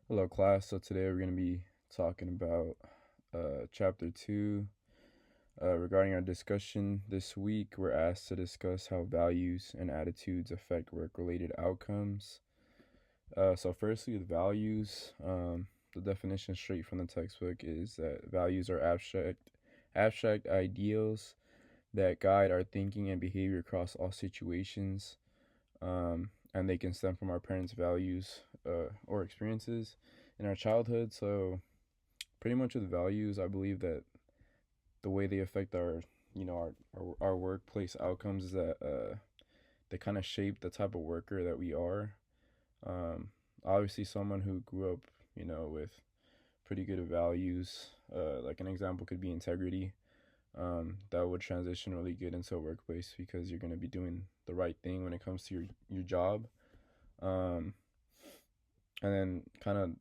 Hello, class. So today we're going to be talking about chapter 2. Regarding our discussion this week, we're asked to discuss how values and attitudes affect work related outcomes. So, firstly, with values, the definition straight from the textbook is that values are abstract ideals that guide our thinking and behavior across all situations. And they can stem from our parents' values or experiences in our childhood. So, pretty much with values, I believe that the way they affect our workplace outcomes is that they kind of shape the type of worker that we are. Um, Obviously, someone who grew up, with pretty good values, like an example could be integrity. That would transition really good into a workplace because you're going to be doing the right thing when it comes to your job. Um, and then kind of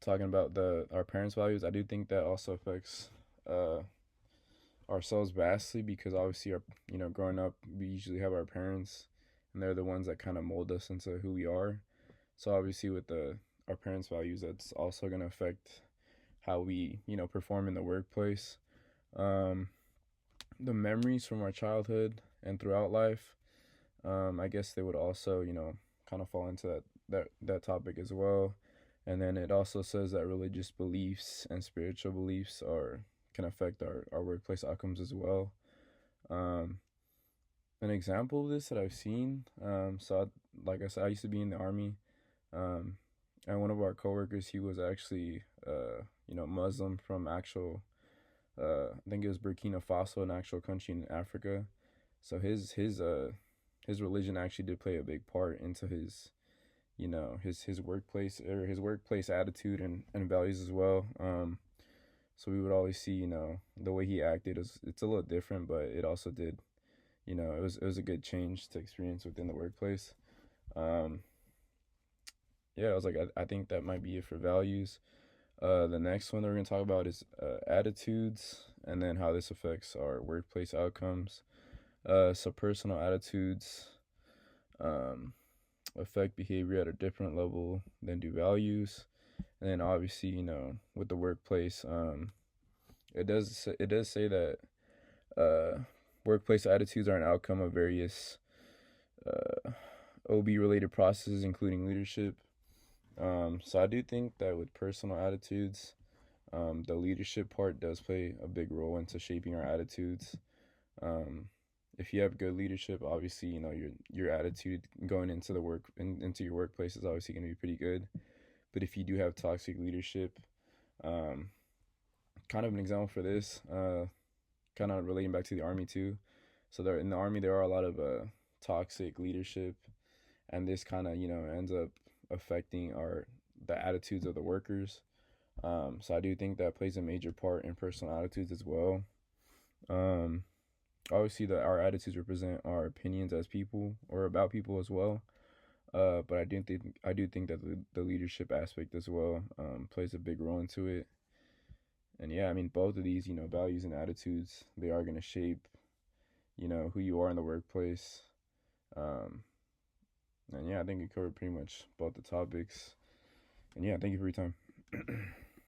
talking about the our parents' values, I do think that also affects uh, ourselves vastly because obviously growing up we usually have our parents and they're the ones that kind of mold us into who we are. So obviously with the our parents' values, that's also going to affect how we perform in the workplace. Um, the memories from our childhood and throughout life, I guess they would also kind of fall into that topic as well. And then it also says that religious beliefs and spiritual beliefs are can affect our workplace outcomes as well. Um, an example of this that I've seen, like I said, I used to be in the army, um, and one of our coworkers, he was actually, Muslim from actual, I think it was Burkina Faso, an actual country in Africa. So his religion actually did play a big part into his workplace or his workplace attitude and values as well. So we would always see, the way he acted is it's a little different, but it also did, it was a good change to experience within the workplace. Um, yeah, I was like, I think that might be it for values. The next one that we're gonna talk about is attitudes, and then how this affects our workplace outcomes. So personal attitudes um, affect behavior at a different level than do values, and then obviously, with the workplace, it does say that uh, workplace attitudes are an outcome of various OB related processes, including leadership. So I do think that with personal attitudes, the leadership part does play a big role into shaping our attitudes. Um, if you have good leadership, obviously, your attitude going into into your workplace is obviously going to be pretty good. But if you do have toxic leadership, um, kind of an example for this, kind of relating back to the army too. So there in the army there are a lot of toxic leadership, and this kind of ends up affecting our the attitudes of the workers. So I do think that plays a major part in personal attitudes as well. Um, Obviously, our attitudes represent our opinions as people or about people as well. But I do think that the leadership aspect as well plays a big role into it. And yeah, I mean both of these values and attitudes, they are gonna shape who you are in the workplace. Um, and yeah, I think we covered pretty much both the topics. And yeah, thank you for your time.